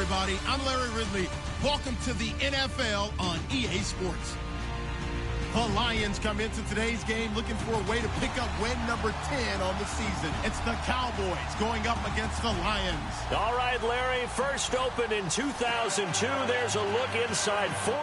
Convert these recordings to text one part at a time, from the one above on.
everybody. I'm Larry Ridley. Welcome to the NFL on EA Sports. The Lions come into today's game looking for a way to pick up win number 10 on the season. It's the Cowboys going up against the Lions. All right, Larry, first opened in 2002. There's a look inside 4.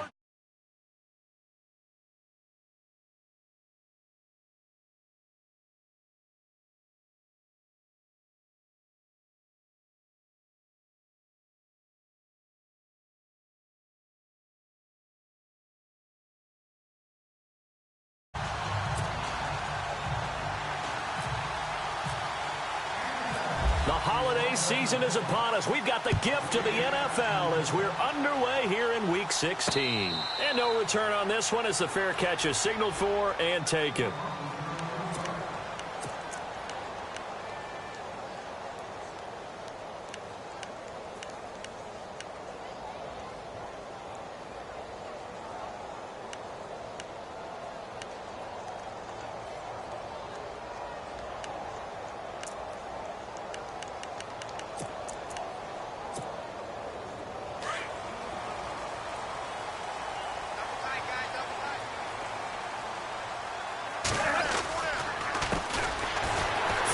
The holiday season is upon us. We've got the gift of the NFL as we're underway here in Week 16. And no return on this one as the fair catch is signaled for and taken.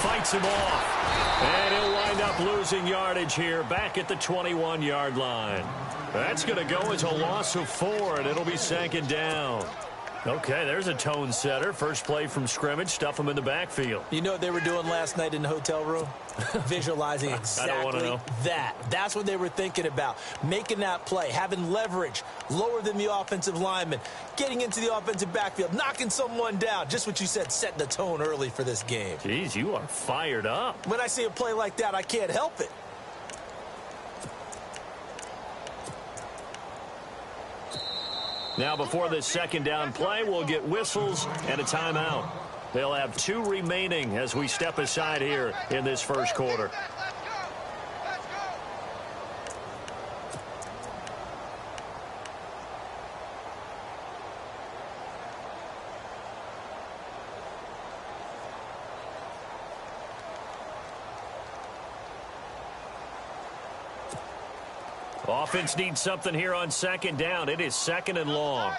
Fights him off. And he'll wind up losing yardage here back at the 21-yard line. That's going to go as a loss of 4, and it'll be second down. Okay, there's a tone setter. First play from scrimmage, stuff him in the backfield. You know what they were doing last night in the hotel room? Visualizing exactly I don't want to know. that. That's what they were thinking about. Making that play, having leverage, lower than the offensive lineman, getting into the offensive backfield, knocking someone down. Just what you said, setting the tone early for this game. Jeez, you are fired up. When I see a play like that, I can't help it. Now, before this second down play, we'll get whistles and a timeout. They'll have 2 remaining as we step aside here in this first quarter. Offense needs something here on second down. It is second and long.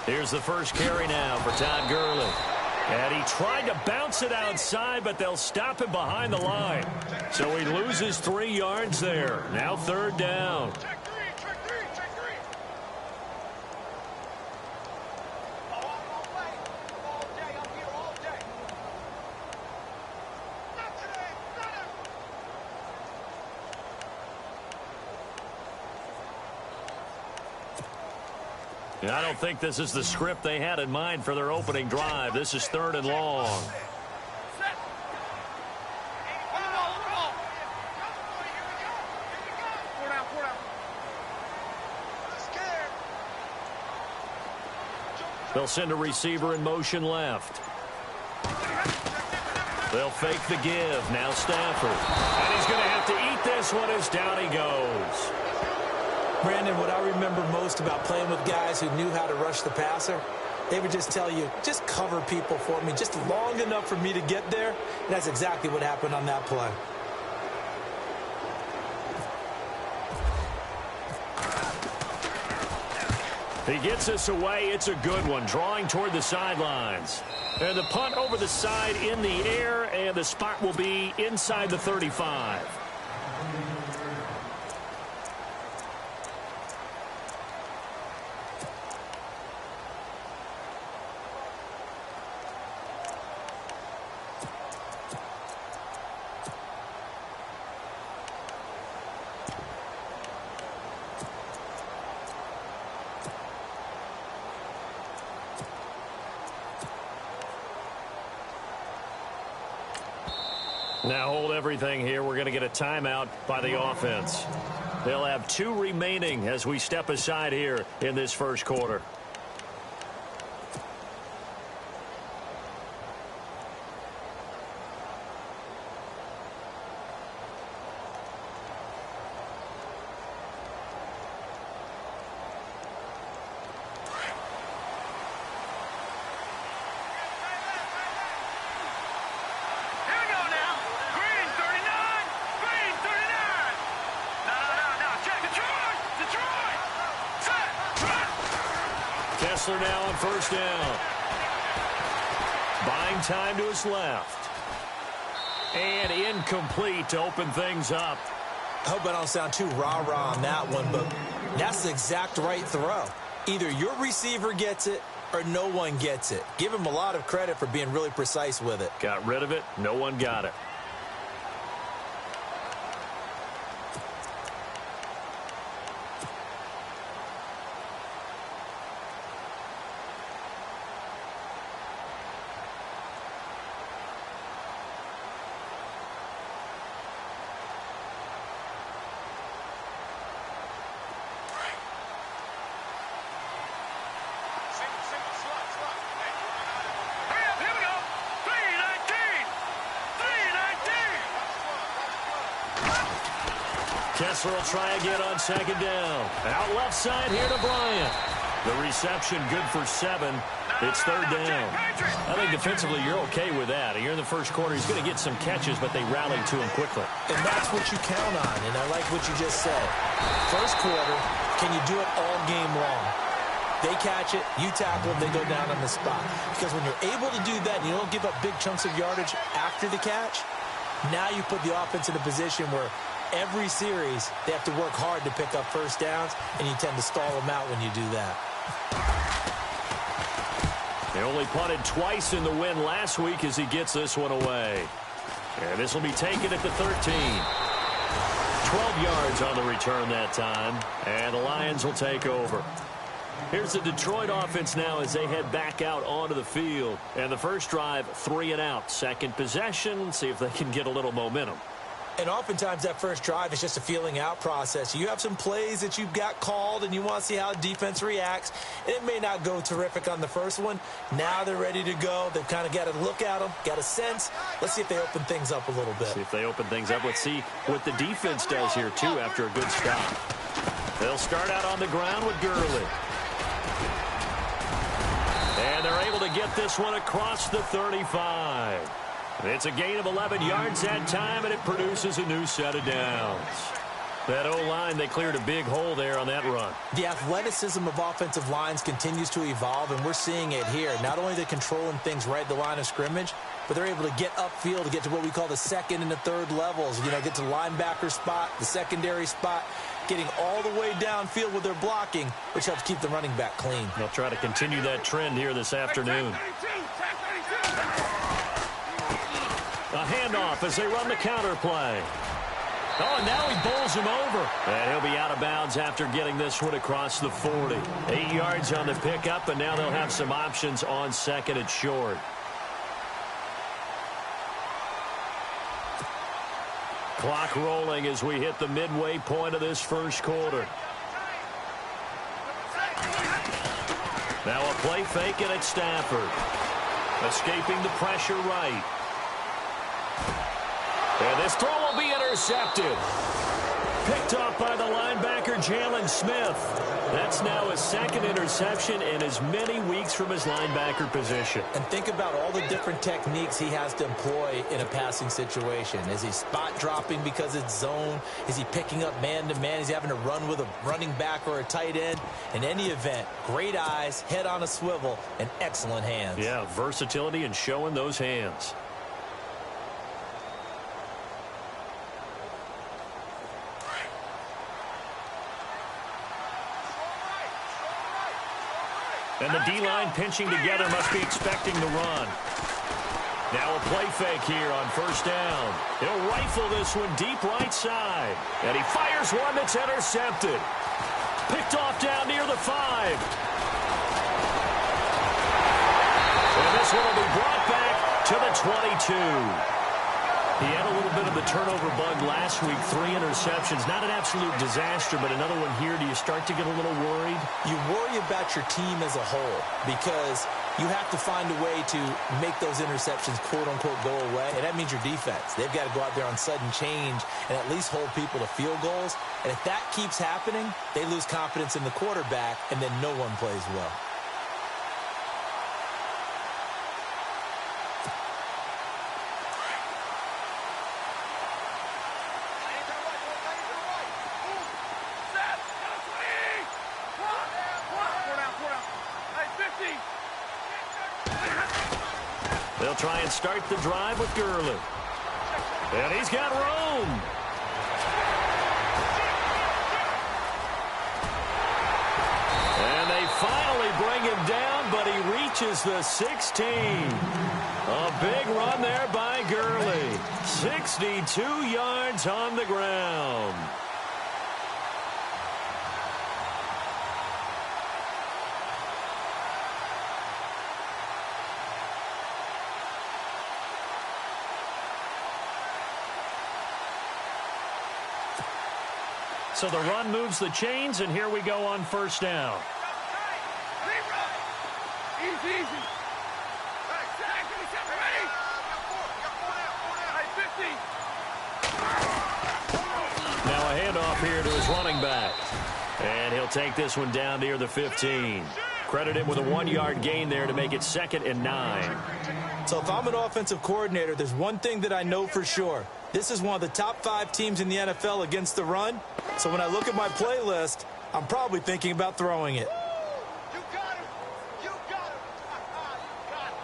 Here's the first carry now for Todd Gurley. And he tried to bounce it outside, but they'll stop him behind the line. So he loses 3 yards there. Now third down. I don't think this is the script they had in mind for their opening drive. This is third and long. They'll send a receiver in motion left. They'll fake the give. Now Stafford. And he's going to have to eat this one as down he goes. Brandon, what I remember most about playing with guys who knew how to rush the passer, they would just tell you, just cover people for me, just long enough for me to get there. And that's exactly what happened on that play. He gets us away. It's a good one, drawing toward the sidelines. And the punt over the side in the air, and the spot will be inside the 35. Now hold everything here. We're going to get a timeout by the offense. They'll have 2 remaining as we step aside here in this first quarter. Kessler now on first down. Buying time to his left. And incomplete to open things up. I hope I don't sound too rah-rah on that one, but that's the exact right throw. Either your receiver gets it or no one gets it. Give him a lot of credit for being really precise with it. Got rid of it. No one got it. Kessler will try again on second down. Out left side here to Bryant. The reception good for 7. It's third down. I think defensively you're okay with that. You're in the first quarter. He's going to get some catches, but they rallied to him quickly. And that's what you count on, and I like what you just said. First quarter, can you do it all game long? They catch it, you tackle them, they go down on the spot. Because when you're able to do that and you don't give up big chunks of yardage after the catch, now you put the offense in a position where every series, they have to work hard to pick up first downs, and you tend to stall them out when you do that. They only punted twice in the win last week as he gets this one away. And this will be taken at the 13. 12 yards on the return that time, and the Lions will take over. Here's the Detroit offense now as they head back out onto the field. And the first drive, 3 and out. Second possession, see if they can get a little momentum. And oftentimes that first drive is just a feeling out process. You have some plays that you've got called and you want to see how defense reacts. And it may not go terrific on the first one. Now they're ready to go. They've kind of got to look at them, got a sense. Let's see if they open things up a little bit. See if they open things up. Let's see what the defense does here, too, after a good stop. They'll start out on the ground with Gurley. And they're able to get this one across the 35. It's a gain of 11 yards that time, and it produces a new set of downs. That O-line, they cleared a big hole there on that run. The athleticism of offensive lines continues to evolve, and we're seeing it here. Not only are they controlling things right at the line of scrimmage, but they're able to get upfield to get to what we call the second and the third levels. You know, get to the linebacker spot, the secondary spot, getting all the way downfield with their blocking, which helps keep the running back clean. They'll try to continue that trend here this afternoon. A handoff as they run the counter play. Oh, and now he bowls him over. And he'll be out of bounds after getting this one across the 40. 8 yards on the pickup, and now they'll have some options on second and short. Clock rolling as we hit the midway point of this first quarter. Now a play fake and it's Stafford. Escaping the pressure right. And this throw will be intercepted. Picked off by the linebacker, Jalen Smith. That's now his second interception in as many weeks from his linebacker position. And think about all the different techniques he has to employ in a passing situation. Is he spot dropping because it's zone? Is he picking up man-to-man? Is he having to run with a running back or a tight end? In any event, great eyes, head on a swivel, and excellent hands. Yeah, versatility and showing those hands. And the D-line pinching together must be expecting the run. Now a play fake here on first down. He'll rifle this one deep right side. And he fires one that's intercepted. Picked off down near the 5. And this one will be brought back to the 22. He had a little bit of the turnover bug last week, 3 interceptions. Not an absolute disaster, but another one here. Do you start to get a little worried? You worry about your team as a whole because you have to find a way to make those interceptions, quote-unquote, go away. And that means your defense. They've got to go out there on sudden change and at least hold people to field goals. And if that keeps happening, they lose confidence in the quarterback, and then no one plays well. They'll try and start the drive with Gurley. And he's got room. And they finally bring him down, but he reaches the 16. A big run there by Gurley. 62 yards on the ground. So the run moves the chains, and here we go on first down. Easy. Now a handoff here to his running back. And he'll take this one down near the 15. Credit him with a 1-yard gain there to make it 2nd and 9. So if I'm an offensive coordinator, there's one thing that I know for sure. This is one of the top 5 teams in the NFL against the run. So when I look at my playlist, I'm probably thinking about throwing it. You got him. You got him. You got him.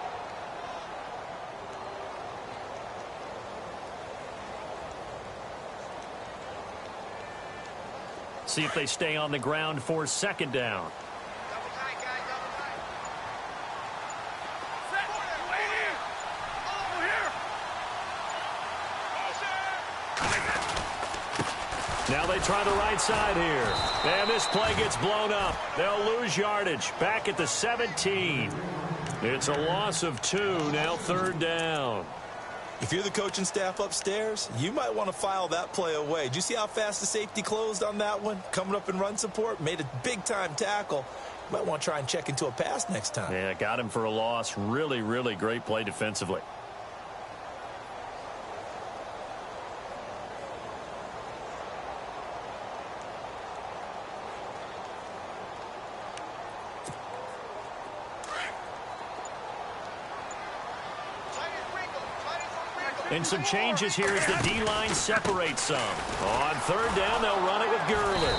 See if they stay on the ground for 2nd down. Double tight, guys. Double tight. Set. Wait here. Over here. Now they try the right side here. And this play gets blown up. They'll lose yardage. Back at the 17. It's a loss of 2. Now 3rd down. If you're the coaching staff upstairs, you might want to file that play away. Did you see how fast the safety closed on that one? Coming up in run support, made a big-time tackle. You might want to try and check into a pass next time. Yeah, got him for a loss. Really, really great play defensively. And some changes here as the D-line separates some. On 3rd down, they'll run it with Gurley.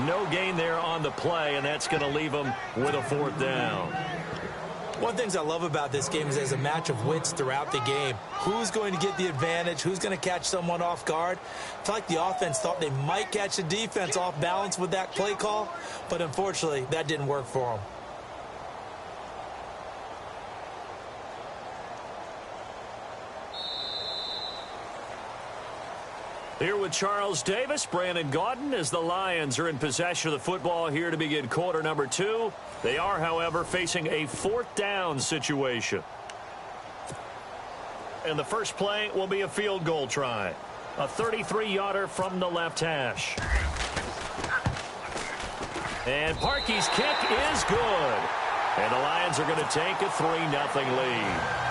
No gain there on the play, and that's going to leave them with a 4th down. One of the things I love about this game is there's a match of wits throughout the game. Who's going to get the advantage? Who's going to catch someone off guard? I feel like the offense thought they might catch the defense off balance with that play call, but unfortunately, that didn't work for them. Here with Charles Davis, Brandon Gaudin, as the Lions are in possession of the football here to begin quarter number 2. They are, however, facing a 4th down situation. And the first play will be a field goal try. A 33-yarder from the left hash. And Parkey's kick is good. And the Lions are going to take a 3-0 lead.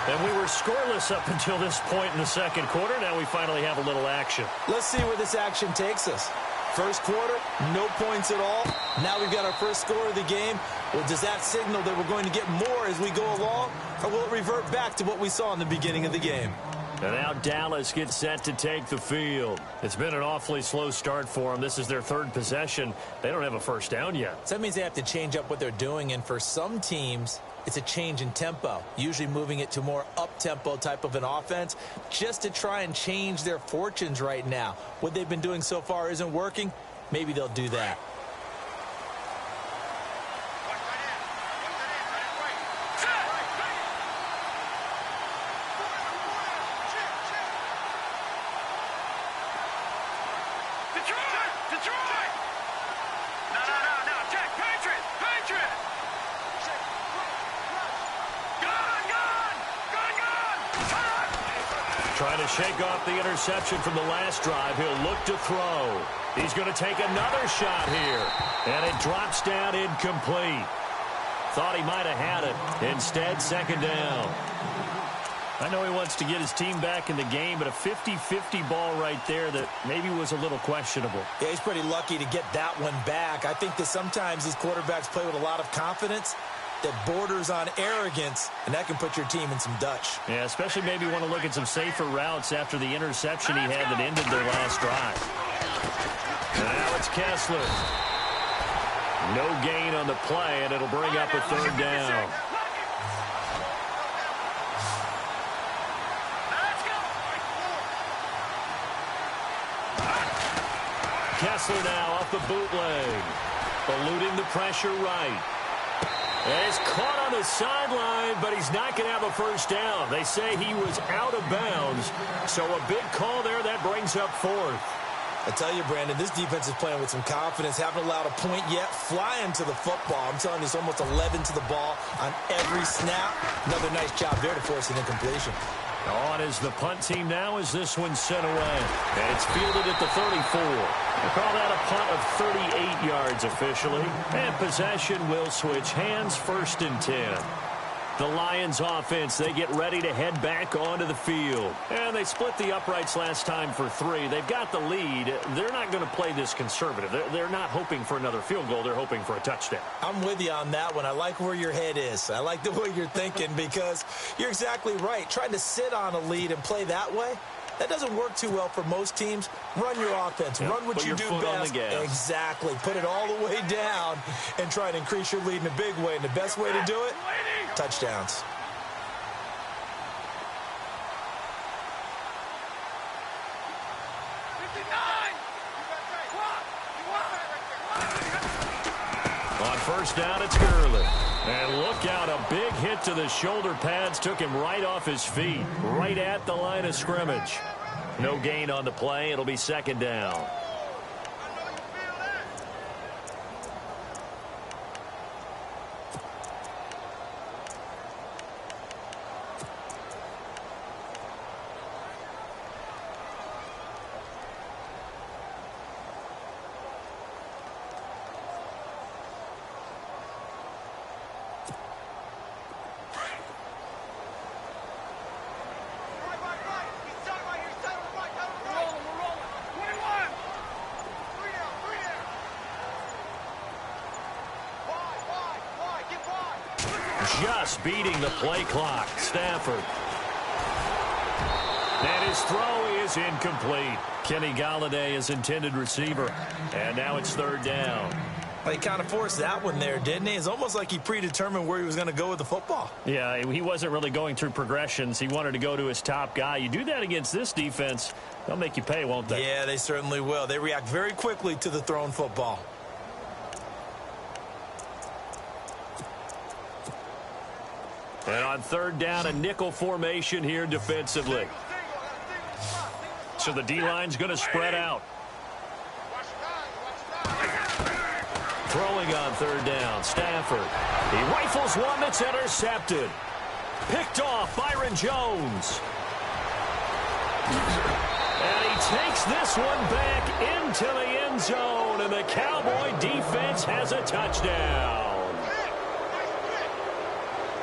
And we were scoreless up until this point in the 2nd quarter. Now we finally have a little action. Let's see where this action takes us. First quarter, no points at all. Now we've got our first score of the game. Well, does that signal that we're going to get more as we go along? Or will it revert back to what we saw in the beginning of the game? And now Dallas gets set to take the field. It's been an awfully slow start for them. This is their 3rd possession. They don't have a first down yet. So that means they have to change up what they're doing. And for some teams, it's a change in tempo, usually moving it to more up-tempo type of an offense just to try and change their fortunes right now. What they've been doing so far isn't working. Maybe they'll do that. Trying to shake off the interception from the last drive. He'll look to throw. He's going to take another shot here. And it drops down incomplete. Thought he might have had it. Instead, 2nd down. I know he wants to get his team back in the game, but a 50-50 ball right there that maybe was a little questionable. Yeah, he's pretty lucky to get that one back. I think that sometimes these quarterbacks play with a lot of confidence that borders on arrogance, and that can put your team in some Dutch. Yeah, especially maybe want to look at some safer routes after the interception he had that ended their last drive. And now it's Kessler. No gain on the play, and it'll bring up a 3rd down. Kessler now off the bootleg. Eluding the pressure right. And he's caught on the sideline, but he's not going to have a first down. They say he was out of bounds. So a big call there. That brings up fourth. I tell you, Brandon, this defense is playing with some confidence. Haven't allowed a point yet. Flying to the football. I'm telling you, it's almost 11 to the ball on every snap. Another nice job there to force an incompletion. On is the punt team now as this one's sent away. And it's fielded at the 34. They call that a punt of 38 yards officially. And possession will switch hands, 1st and 10. The Lions offense, they get ready to head back onto the field. And they split the uprights last time for 3. They've got the lead. They're not going to play this conservative. They're not hoping for another field goal. They're hoping for a touchdown. I'm with you on that one. I like where your head is. I like the way you're thinking because you're exactly right. Trying to sit on a lead and play that way, that doesn't work too well for most teams. Run your offense. Run what you do best. Exactly. Put it all the way down and try to increase your lead in a big way. And the best way to do it, touchdowns. On first down, it's Gurley. And look out, a big hit to the shoulder pads. Took him right off his feet, right at the line of scrimmage. No gain on the play. It'll be 2nd down. Just beating the play clock. Stafford. And his throw is incomplete. Kenny Golladay is intended receiver. And now it's 3rd down. Well, he kind of forced that one there, didn't he? It's almost like he predetermined where he was going to go with the football. Yeah, he wasn't really going through progressions. He wanted to go to his top guy. You do that against this defense, they'll make you pay, won't they? Yeah, they certainly will. They react very quickly to the thrown football. And on 3rd down, a nickel formation here defensively. So the D-line's going to spread out. Throwing on 3rd down, Stafford. He rifles one that's intercepted. Picked off, Byron Jones. And he takes this one back into the end zone, and the Cowboy defense has a touchdown.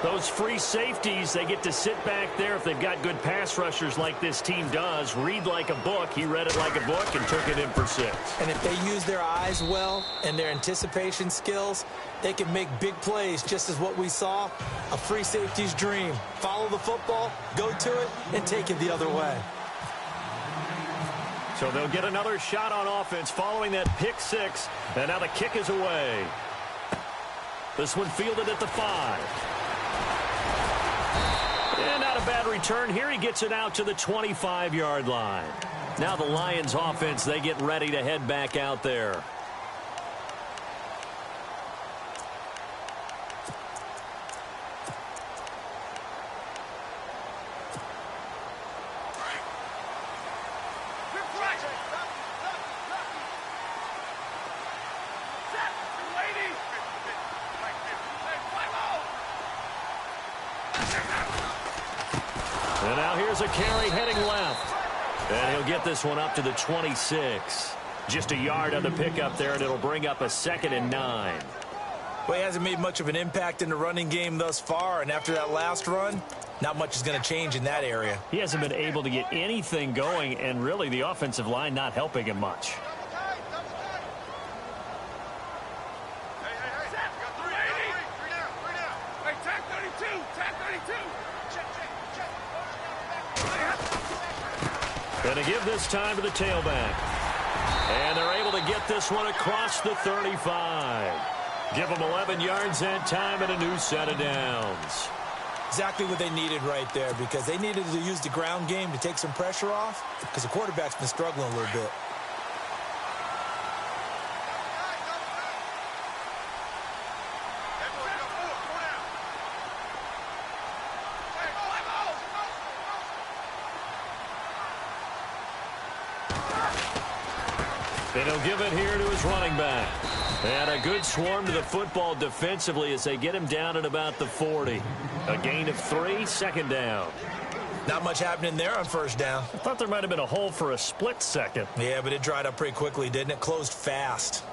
Those free safeties, they get to sit back there if they've got good pass rushers like this team does. Read like a book. He read it like a book and took it in for 6. And if they use their eyes well and their anticipation skills, they can make big plays, just as what we saw, a free safety's dream. Follow the football, go to it, and take it the other way. So they'll get another shot on offense following that pick 6. And now the kick is away. This one fielded at the 5. And not a bad return here. He gets it out to the 25-yard line. Now the Lions offense, they get ready to head back out there. And now here's a carry heading left. And he'll get this one up to the 26. Just a yard on the pickup there, and it'll bring up a 2nd and 9. Well, he hasn't made much of an impact in the running game thus far, and after that last run, not much is going to change in that area. He hasn't been able to get anything going, and really the offensive line not helping him much. Going to give this time to the tailback. And they're able to get this one across the 35. Give them 11 yards that time and a new set of downs. Exactly what they needed right there, because they needed to use the ground game to take some pressure off, because the quarterback's been struggling a little bit. And he'll give it here to his running back. And a good swarm to the football defensively as they get him down at about the 40. A gain of 3, second down. Not much happening there on first down. I thought there might have been a hole for a split second. Yeah, but it dried up pretty quickly, didn't it? Closed fast.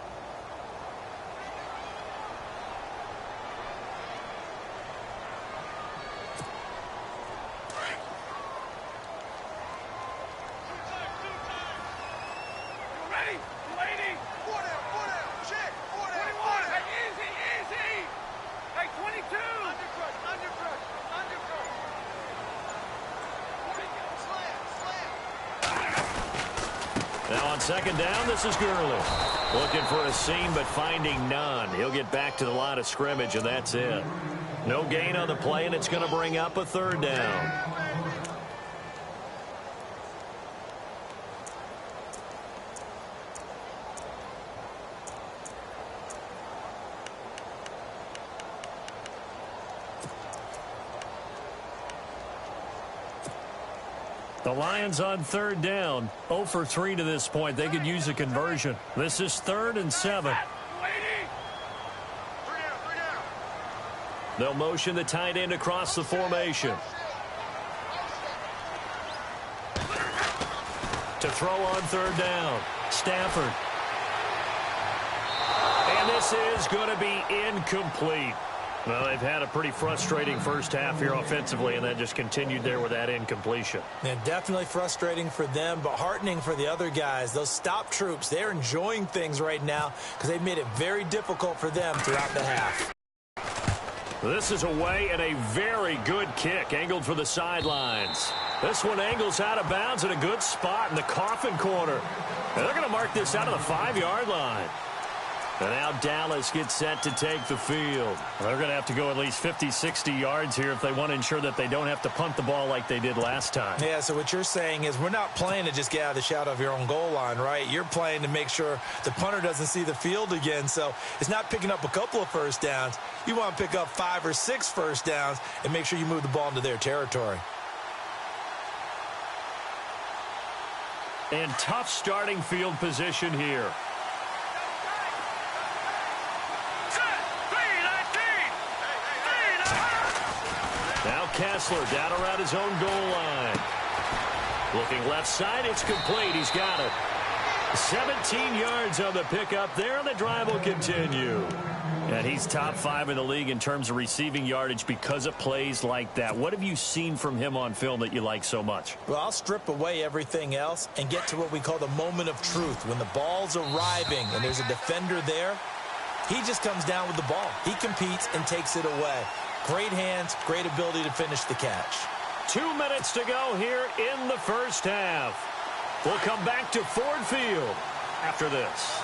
Now on second down, this is Gurley. Looking for a seam, but finding none. He'll get back to the line of scrimmage, and that's it. No gain on the play, and it's going to bring up a third down. The Lions on third down, 0 for 3 to this point. They could use a conversion. This is 3rd and 7. They'll motion the tight end across the formation. To throw on third down, Stafford. And this is going to be incomplete. Well, they've had a pretty frustrating first half here offensively, and then just continued there with that incompletion. Yeah, definitely frustrating for them, but heartening for the other guys. Those stop troops, they're enjoying things right now because they've made it very difficult for them throughout the half. This is away and a very good kick, angled for the sidelines. This one angles out of bounds in a good spot in the coffin corner. And they're going to mark this out of the 5-yard line. And now Dallas gets set to take the field. They're going to have to go at least 50, 60 yards here if they want to ensure that they don't have to punt the ball like they did last time. Yeah, so what you're saying is we're not playing to just get out of the shadow of your own goal line, right? You're playing to make sure the punter doesn't see the field again. So it's not picking up a couple of first downs. You want to pick up 5 or 6 first downs and make sure you move the ball into their territory. And tough starting field position here. Now Kessler down around his own goal line. Looking left side, it's complete. He's got it. 17 yards on the pickup there, and the drive will continue. And he's top 5 in the league in terms of receiving yardage because of plays like that. What have you seen from him on film that you like so much? Well, I'll strip away everything else and get to what we call the moment of truth. When the ball's arriving and there's a defender there, he just comes down with the ball. He competes and takes it away. Great hands, great ability to finish the catch. 2 minutes to go here in the first half. We'll come back to Ford Field after this.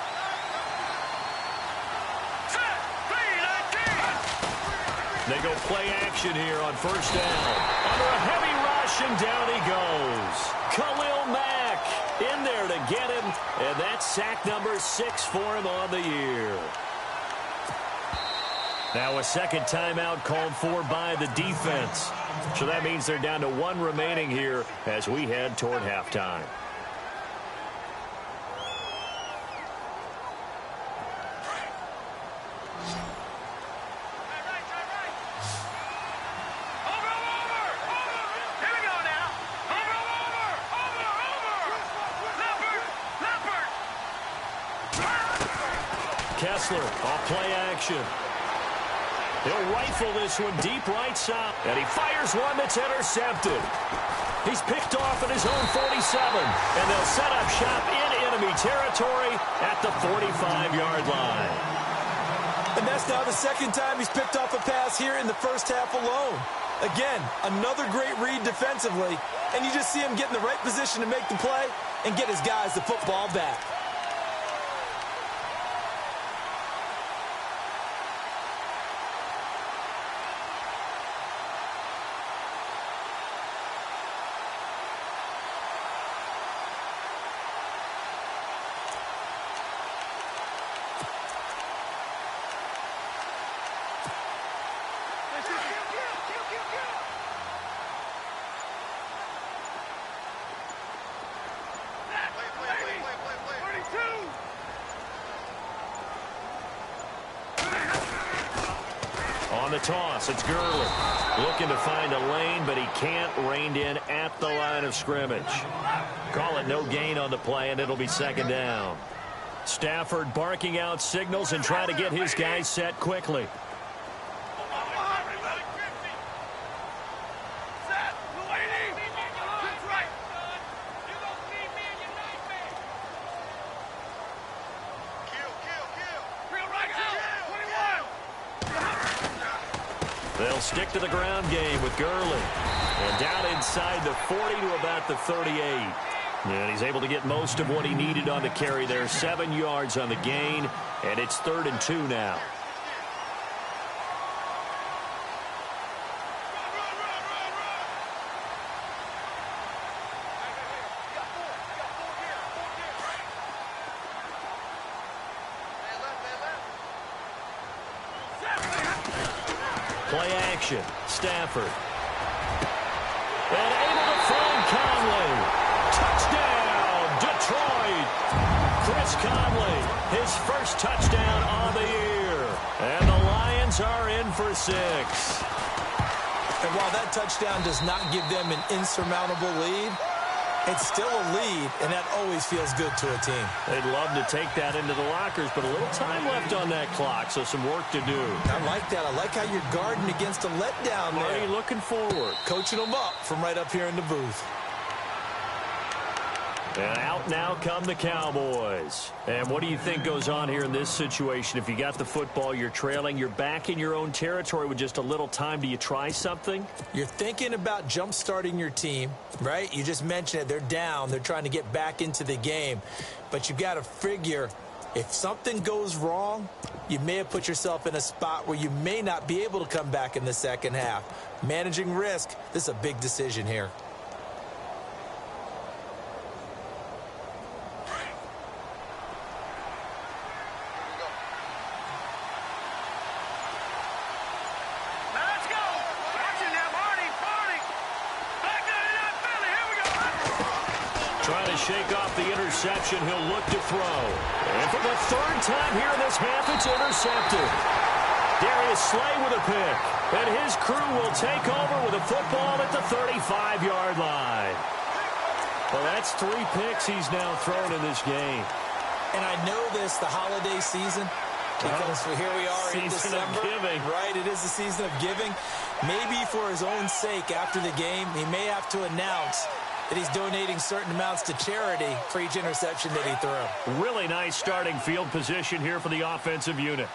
They go play action here on first down. Under a heavy rush, and down he goes. Khalil Mack in there to get him, and that's sack number 6 for him on the year. Now a second timeout called for by the defense. So that means they're down to 1 remaining here as we head toward halftime. Kessler off play action. He'll rifle this one deep right side. And he fires one that's intercepted. He's picked off at his own 47. And they'll set up shop in enemy territory at the 45-yard line. And that's now the second time he's picked off a pass here in the first half alone. Again, another great read defensively. And you just see him get in the right position to make the play and get his guys the football back. On the toss, it's Gurley. Looking to find a lane, but he can't. Reined in at the line of scrimmage. Call it no gain on the play, and it'll be second down. Stafford barking out signals and trying to get his guys set quickly. They'll stick to the ground game with Gurley. And down inside the 40 to about the 38. And he's able to get most of what he needed on the carry there. 7 yards on the gain. And it's 3rd and 2 now. Play action. Stafford. And able to find Conley. Touchdown, Detroit. Chris Conley, his first touchdown of the year. And the Lions are in for 6. And while that touchdown does not give them an insurmountable lead, it's still a lead, and that always feels good to a team. They'd love to take that into the lockers, but a little time left on that clock, so some work to do. I like that. I like how you're guarding against a letdown there. Marty looking forward. Coaching them up from right up here in the booth. And out now come the Cowboys. And what do you think goes on here in this situation? If you got the football, you're trailing, you're back in your own territory with just a little time. Do you try something? You're thinking about jump-starting your team, right? You just mentioned it. They're down. They're trying to get back into the game. But you've got to figure, if something goes wrong, you may have put yourself in a spot where you may not be able to come back in the second half. Managing risk, this is a big decision here. Shake off the interception. He'll look to throw. And for the 3rd time here in this half, it's intercepted. Darius Slay with a pick. And his crew will take over with a football at the 35-yard line. Well, that's 3 picks he's now thrown in this game. And I know this, the holiday season, because here we are in December. Season of giving. Right, it is the season of giving. Maybe for his own sake after the game, he may have to announce that he's donating certain amounts to charity for each interception that he threw. Really nice starting field position here for the offensive unit.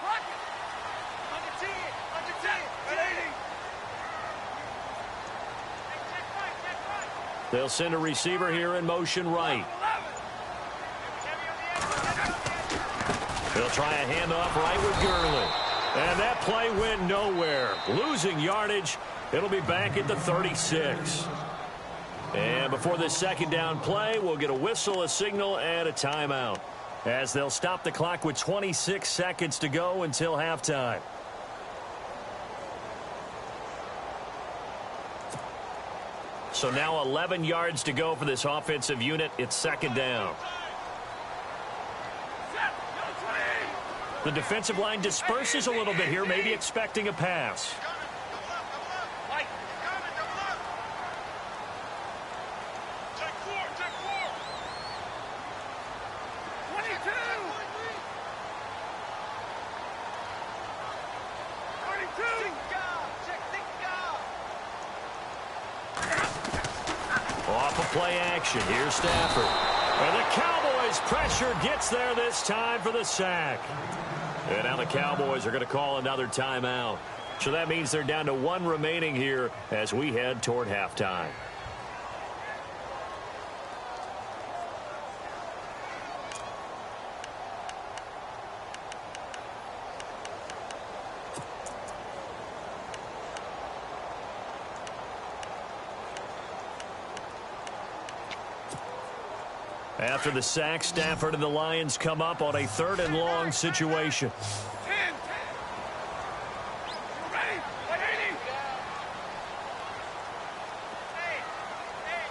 They'll send a receiver here in motion right. They'll try a handoff right with Gurley. And that play went nowhere. Losing yardage. It'll be back at the 36. And before this second down play, we'll get a whistle, a signal, and a timeout, as they'll stop the clock with 26 seconds to go until halftime. So now 11 yards to go for this offensive unit. It's second down. The defensive line disperses a little bit here, maybe expecting a pass. Off of play action. Here's Stafford. And the Cowboys' pressure gets there this time for the sack. And now the Cowboys are going to call another timeout. So that means they're down to 1 remaining here as we head toward halftime. After the sack, Stafford and the Lions come up on a 3rd and long situation. 10. Ready? Hey,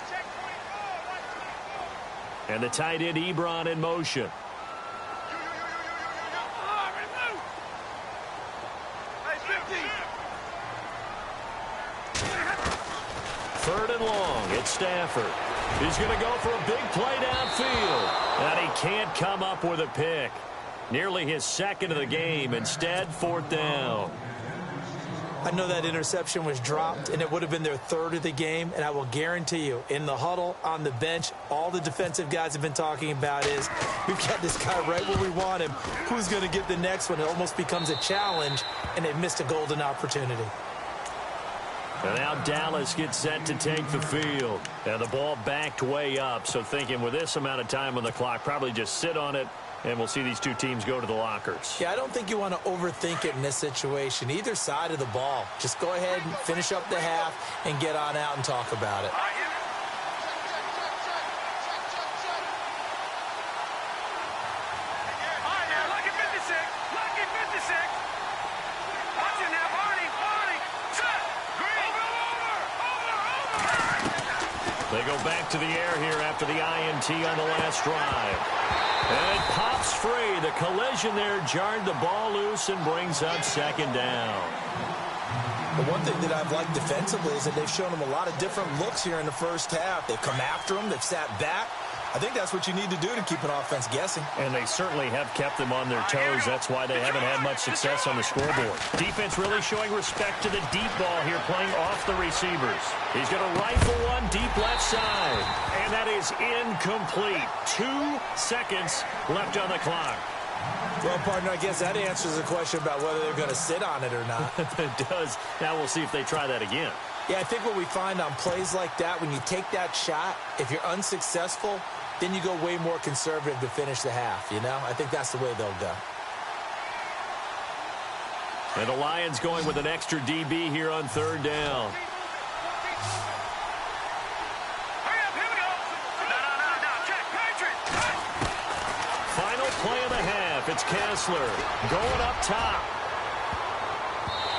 check 24. And the tight end Ebron in motion. Hey, 50. 3rd and long. It's Stafford. He's going to go for a big play downfield. And he can't come up with a pick. Nearly his 2nd of the game. Instead, 4th down. I know that interception was dropped, and it would have been their 3rd of the game, and I will guarantee you, in the huddle, on the bench, all the defensive guys have been talking about is, we've got this guy right where we want him. Who's going to get the next one? It almost becomes a challenge, and they've missed a golden opportunity. And now Dallas gets set to take the field. And the ball backed way up, so thinking with this amount of time on the clock, probably just sit on it, and we'll see these two teams go to the lockers. Yeah, I don't think you want to overthink it in this situation. Either side of the ball. Just go ahead and finish up the half and get on out and talk about it. They go back to the air here after the INT on the last drive. And it pops free. The collision there jarred the ball loose and brings up 2nd down. The one thing that I've liked defensively is that they've shown them a lot of different looks here in the first half. They've come after them. They've sat back. I think that's what you need to do to keep an offense guessing. And they certainly have kept them on their toes. That's why they haven't had much success on the scoreboard. Defense really showing respect to the deep ball here, playing off the receivers. He's going to rifle one deep left side. And that is incomplete. 2 seconds left on the clock. Well, partner, I guess that answers the question about whether they're going to sit on it or not. It does. Now we'll see if they try that again. Yeah, I think what we find on plays like that, when you take that shot, if you're unsuccessful, then you go way more conservative to finish the half, you know? I think that's the way they'll go. And the Lions going with an extra DB here on 3rd down. Final play of the half. It's Kessler going up top.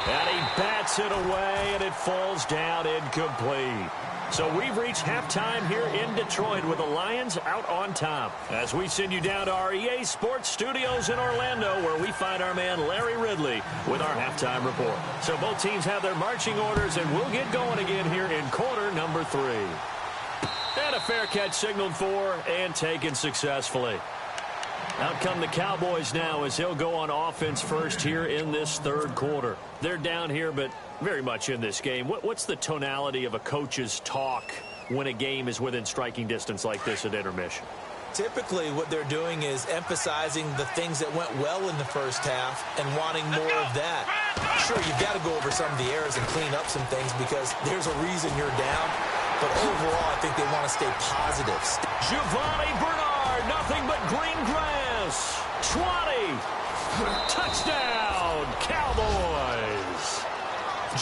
And he bats it away, and it falls down incomplete. So we've reached halftime here in Detroit with the Lions out on top. As we send you down to our EA Sports Studios in Orlando, where we find our man Larry Ridley with our halftime report. So both teams have their marching orders, and we'll get going again here in quarter number 3. And a fair catch signaled for and taken successfully. Out come the Cowboys now as he'll go on offense first here in this 3rd quarter. They're down here, but very much in this game. What's the tonality of a coach's talk when a game is within striking distance like this at intermission? Typically, what they're doing is emphasizing the things that went well in the first half and wanting more of that. Sure, you've got to go over some of the errors and clean up some things because there's a reason you're down. But overall, I think they want to stay positive. Giovanni Bernard, nothing but green grass. 20. Touchdown, Cowboys.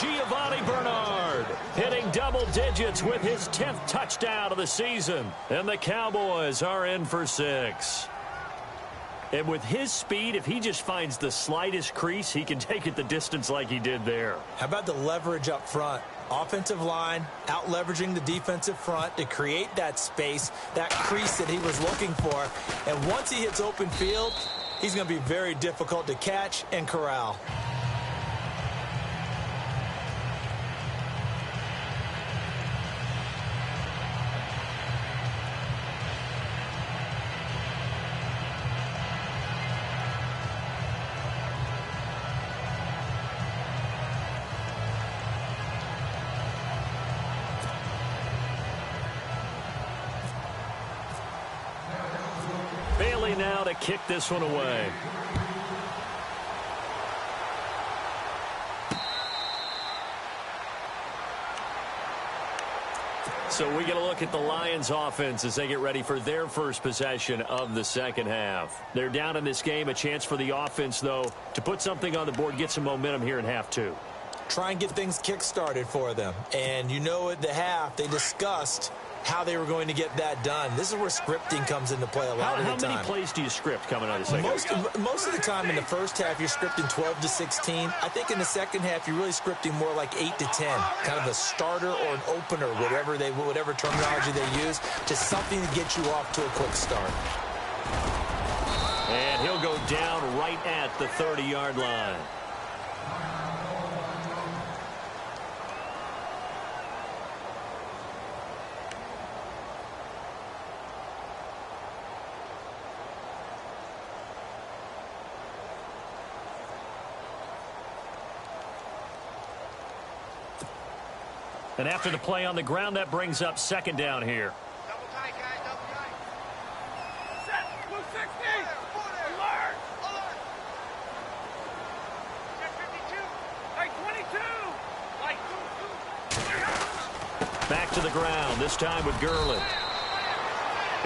Giovanni Bernard hitting double digits with his 10th touchdown of the season. And the Cowboys are in for 6. And with his speed, if he just finds the slightest crease, he can take it the distance like he did there. How about the leverage up front? Offensive line out leveraging the defensive front to create that space, that crease that he was looking for. And once he hits open field, he's going to be very difficult to catch and corral. Bailey now to kick this one away. So we get a look at the Lions offense as they get ready for their first possession of the second half. They're down in this game. A chance for the offense, though, to put something on the board, get some momentum here in half 2. Try and get things kick-started for them. And you know at the half, they discussed how they were going to get that done. This is where scripting comes into play a lot of the time. How many plays do you script coming out of the second half? Most of the time in the first half, you're scripting 12 to 16. I think in the second half, you're really scripting more like 8 to 10. Kind of a starter or an opener, whatever terminology they use. Just something to get you off to a quick start. And he'll go down right at the 30-yard line. And after the play on the ground, that brings up second down here. Double tight, guys, double tight. Set, blue 60. Alert. Alert. Check 52. Hey, 22. Like, Back to the ground, this time with Gurley.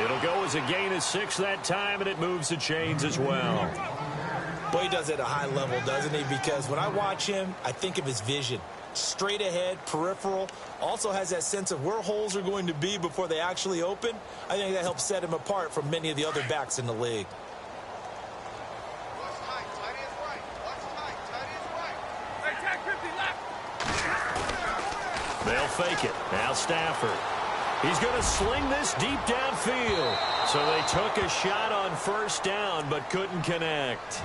It'll go as a gain of 6 that time, and it moves the chains as well. Boy, he does it at a high level, doesn't he? Because when I watch him, I think of his vision. Straight ahead, peripheral, also has that sense of where holes are going to be before they actually open. I think that helps set him apart from many of the other backs in the league. Watch tight, tight is right. Watch tight, tight is right. hey, tag 50 left. They'll fake it. Now Stafford. He's going to sling this deep downfield. So they took a shot on first down but couldn't connect.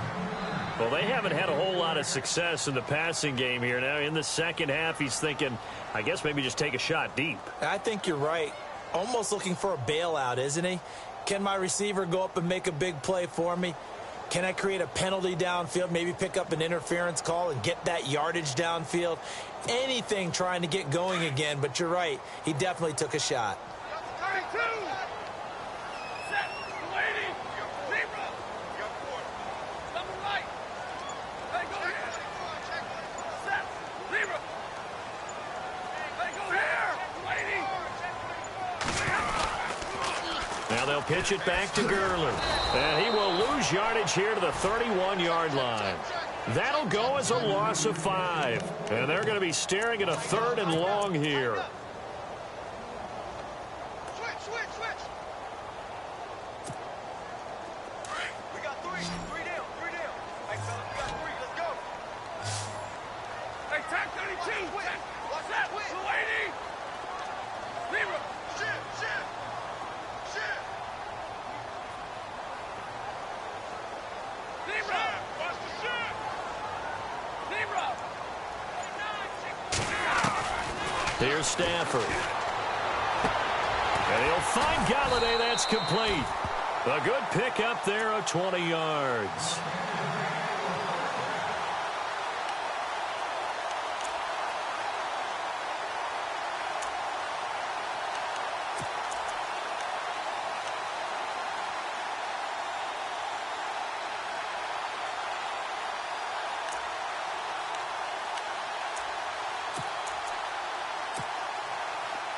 Well, they haven't had a whole lot of success in the passing game here. Now, in the second half, he's thinking, I guess maybe just take a shot deep. I think you're right. Almost looking for a bailout, isn't he? Can my receiver go up and make a big play for me? Can I create a penalty downfield, maybe pick up an interference call and get that yardage downfield? Anything trying to get going again, but you're right. He definitely took a shot. 32. Set, lady. Zebra. Double right. Hey, go here. Set, zebra. Hey, go here. Lady. Now they'll pitch it back to Gurley. And he will lose yardage here to the 31-yard line. That'll go as a loss of 5. And they're going to be staring at a 3rd and long here. Switch. We got 3 down. Hey, fellas, we got 3. Let's go. Hey, tag 32. Watch Set, that. lady. Zebra. Shit. Zebra. Watch the shit. Zebra. Here's Stafford. And he'll find Galladay. That's complete. A good pickup there of 20 yards.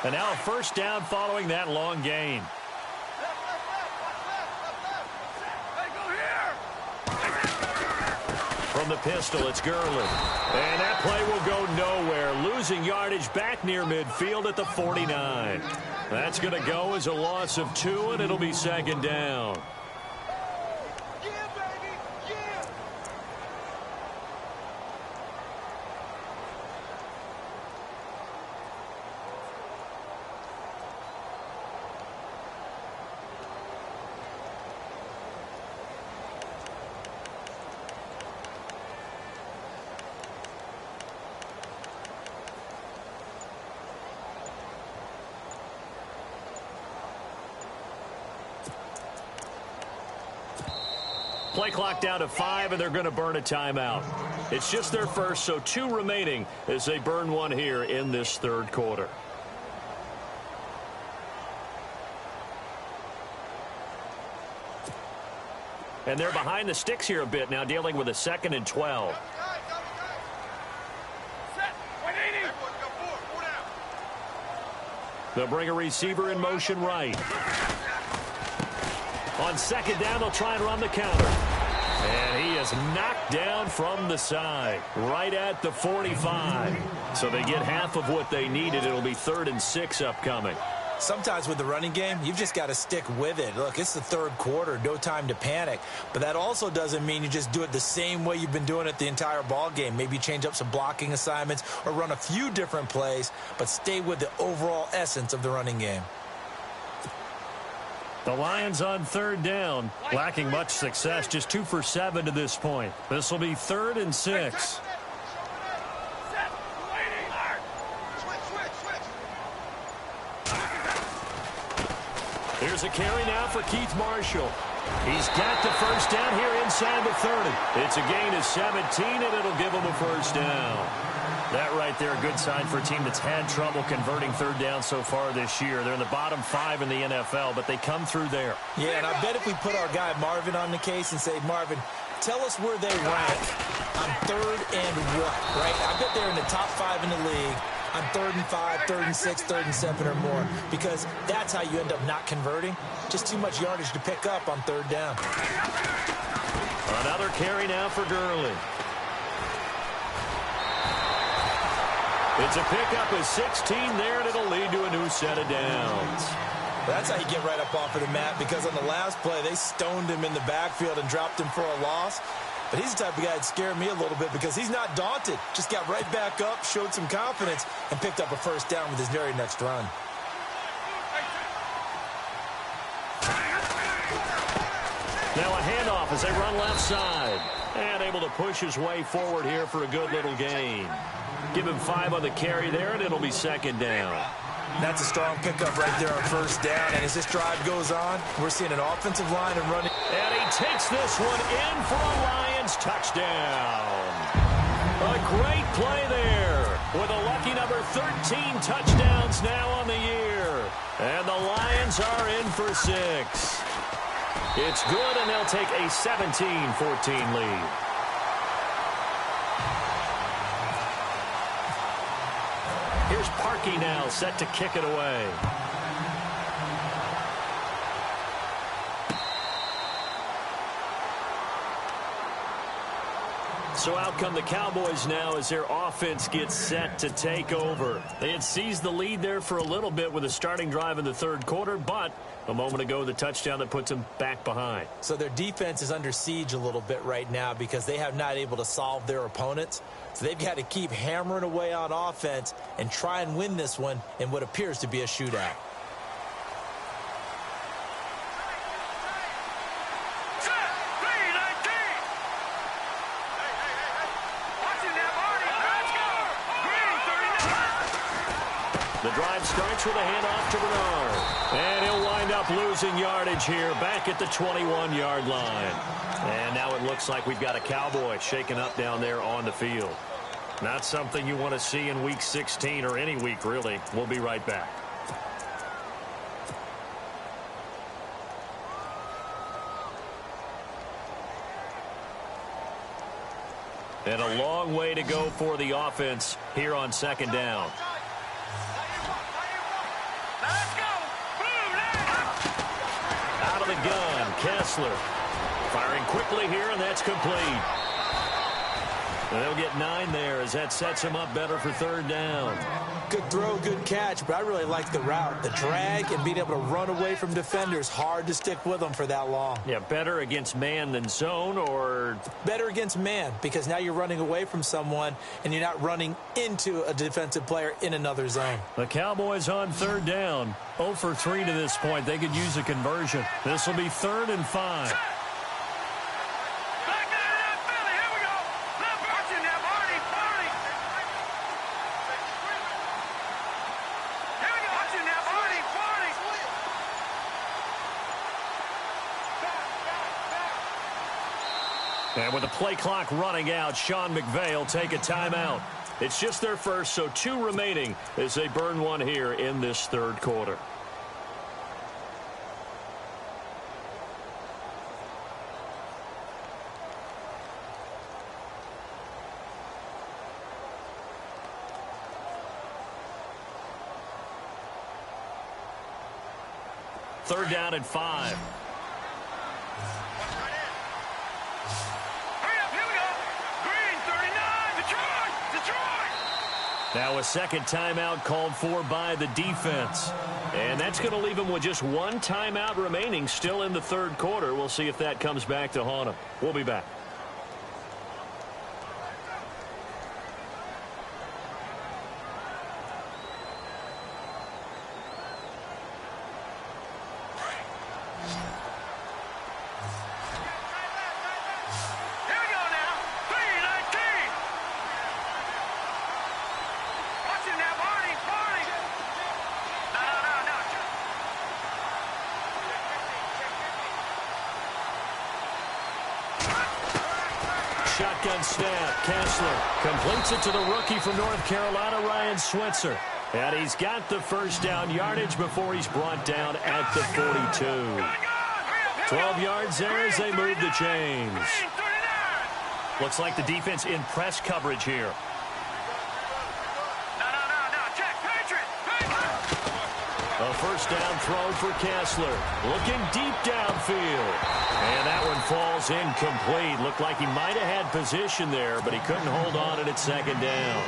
And now a first down following that long gain. Hey, go here. From the pistol, it's Gurley. And that play will go nowhere. Losing yardage back near midfield at the 49. That's going to go as a loss of 2, and it'll be second down. Yeah, baby. Yeah. Play clock down to 5, and they're going to burn a timeout. It's just their first, so 2 remaining as they burn one here in this third quarter. And they're behind the sticks here a bit now, dealing with a 2nd and 12. Set, 180. Everyone's got 4 down. They'll bring a receiver in motion right. On second down, they'll try and run the counter. And he is knocked down from the side, right at the 45. So they get half of what they needed. It'll be 3rd and 6 upcoming. Sometimes with the running game, you've just got to stick with it. Look, it's the third quarter, no time to panic. But that also doesn't mean you just do it the same way you've been doing it the entire ball game. Maybe change up some blocking assignments or run a few different plays, but stay with the overall essence of the running game. The Lions on 3rd down, lacking much success, just 2 for 7 to this point. This will be 3rd and 6. Here's a carry now for Keith Marshall. He's got the first down here inside the 30. It's a gain of 17, and it'll give him a first down. That right there, a good sign for a team that's had trouble converting third down so far this year. They're in the bottom 5 in the NFL, but they come through there. Yeah, and I bet if we put our guy Marvin on the case and say, Marvin, tell us where they rank on third and what, right? I bet they're in the top 5 in the league on 3rd and 5, 3rd and 6, 3rd and 7 or more, because that's how you end up not converting. Just too much yardage to pick up on third down. Another carry now for Gurley. It's a pickup of 16 there, and it'll lead to a new set of downs. That's how you get right up off of the mat, because on the last play, they stoned him in the backfield and dropped him for a loss. But he's the type of guy that scared me a little bit because he's not daunted. Just got right back up, showed some confidence, and picked up a first down with his very next run. Now a handoff as they run left side. And able to push his way forward here for a good little gain. Give him 5 on the carry there, and it'll be second down. That's a strong pickup right there on first down. And as this drive goes on, we're seeing an offensive line and running. And he takes this one in for a Lions touchdown. A great play there with a lucky number 13 touchdowns now on the year. And the Lions are in for 6. It's good, and they'll take a 17-14 lead. Here's Parkey now, set to kick it away. So out come the Cowboys now as their offense gets set to take over. They had seized the lead there for a little bit with a starting drive in the third quarter, but a moment ago the touchdown that puts them back behind. So their defense is under siege a little bit right now because they have not able to solve their opponents. So they've got to keep hammering away on offense and try and win this one in what appears to be a shootout. The drive starts with a handoff to Bernard. And he'll wind up losing yardage here back at the 21-yard line. And now it looks like we've got a Cowboy shaken up down there on the field. Not something you want to see in Week 16 or any week, really. We'll be right back. And a long way to go for the offense here on second down. Out of the gun, Kessler. Firing quickly here, and that's complete. And they'll get 9 there as that sets him up better for third down. Good throw, good catch, but I really like the route. The drag and being able to run away from defenders, hard to stick with them for that long. Yeah, better against man than zone, or? Better against man, because now you're running away from someone and you're not running into a defensive player in another zone. The Cowboys on third down. 0 for 3 to this point. They could use a conversion. This will be 3rd and 5. And with the play clock running out, Sean McVay will take a timeout. It's just their first, so 2 remaining as they burn one here in this third quarter. Third down and 5. Now a second timeout called for by the defense. And that's going to leave them with just 1 timeout remaining still in the third quarter. We'll see if that comes back to haunt them. We'll be back. shotgun snap. Kessler completes it to the rookie from North Carolina, Ryan Switzer. And he's got the first down yardage before he's brought down at the 42. 12 yards there as they move the chains. Looks like the defense in press coverage here. A first down throw for Kessler. Looking deep downfield. And that one falls incomplete. Looked like he might have had position there, but he couldn't hold on at second down.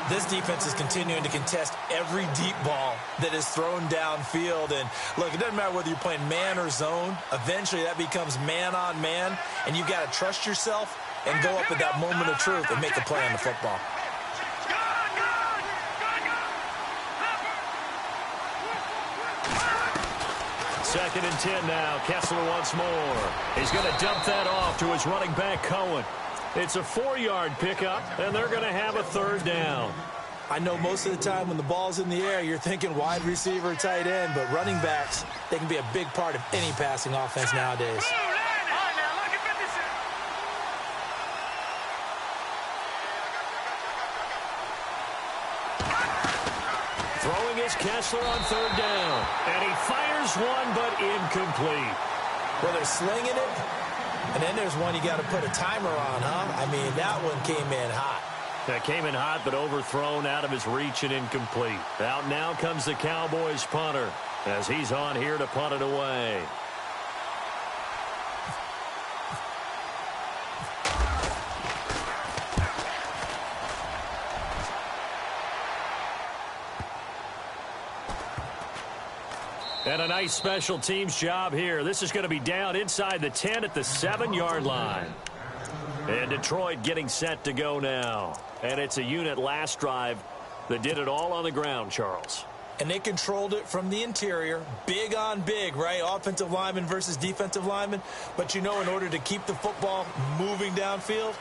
This defense is continuing to contest every deep ball that is thrown downfield. And, look, it doesn't matter whether you're playing man or zone. Eventually, that becomes man-on-man, and you've got to trust yourself and go up at that moment of truth and make a play on the football. Second and 10 now. Kessler once more. He's going to dump that off to his running back, Cohen. It's a 4-yard pickup, and they're going to have a third down. I know most of the time when the ball's in the air, you're thinking wide receiver, tight end, but running backs, they can be a big part of any passing offense nowadays. Throwing is Kessler on third down, and he fires one, but incomplete. Well, they're slinging it. And then there's one you got to put a timer on, huh? I mean, that one came in hot. That came in hot, but overthrown, out of his reach and incomplete. Out now comes the Cowboys punter as he's on here to punt it away. And a nice special teams job here. This is going to be down inside the 10 at the 7-yard line. And Detroit getting set to go now. And it's a unit last drive that did it all on the ground, Charles. And they controlled it from the interior. Big on big, right? Offensive lineman versus defensive lineman. But, you know, in order to keep the football moving downfield,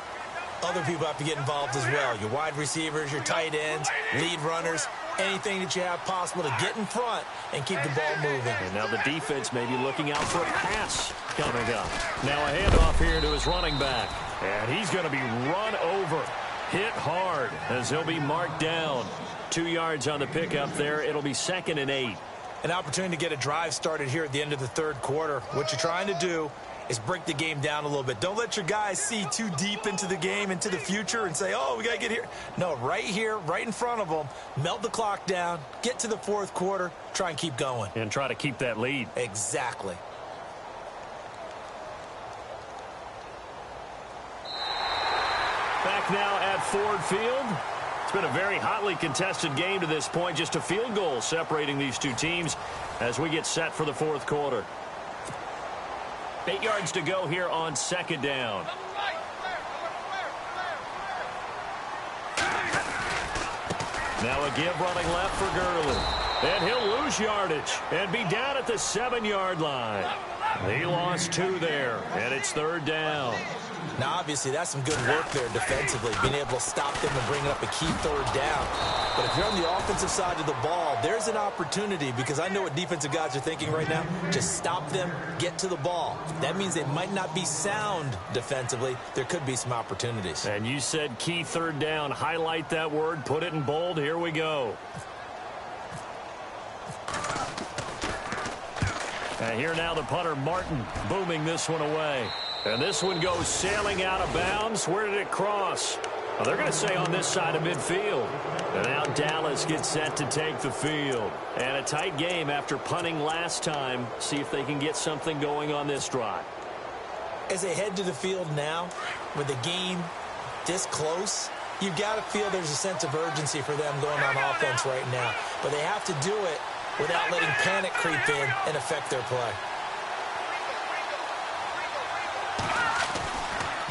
other people have to get involved as well. Your wide receivers, your tight ends, lead runners, anything that you have possible to get in front and keep the ball moving. And now the defense may be looking out for a pass coming up. Now a handoff here to his running back. And he's going to be run over, hit hard as he'll be marked down. 2 yards on the pickup there. It'll be 2nd and 8. An opportunity to get a drive started here at the end of the third quarter. What you're trying to do is break the game down a little bit. Don't let your guys see too deep into the game, into the future, and say, oh, we got to get here. No, right here, right in front of them, melt the clock down, get to the fourth quarter, try and keep going. And try to keep that lead. Exactly. Back now at Ford Field. It's been a very hotly contested game to this point. Just a field goal separating these two teams as we get set for the fourth quarter. 8 yards to go here on second down. Now a give running left for Gurley. And he'll lose yardage and be down at the 7-yard line. He lost 2 there, and it's third down. Now, obviously, that's some good work there defensively, being able to stop them and bring up a key third down. But if you're on the offensive side of the ball, there's an opportunity, because I know what defensive guys are thinking right now. Just stop them, get to the ball. That means they might not be sound defensively. There could be some opportunities. And you said key third down. Highlight that word. Put it in bold. Here we go. And here now the punter, Martin, booming this one away. And this one goes sailing out of bounds. Where did it cross? Well, they're going to say on this side of midfield. And now Dallas gets set to take the field. And a tight game after punting last time. See if they can get something going on this drive. As they head to the field now, with the game this close, you've got to feel there's a sense of urgency for them going on offense right now. But they have to do it without letting panic creep in and affect their play.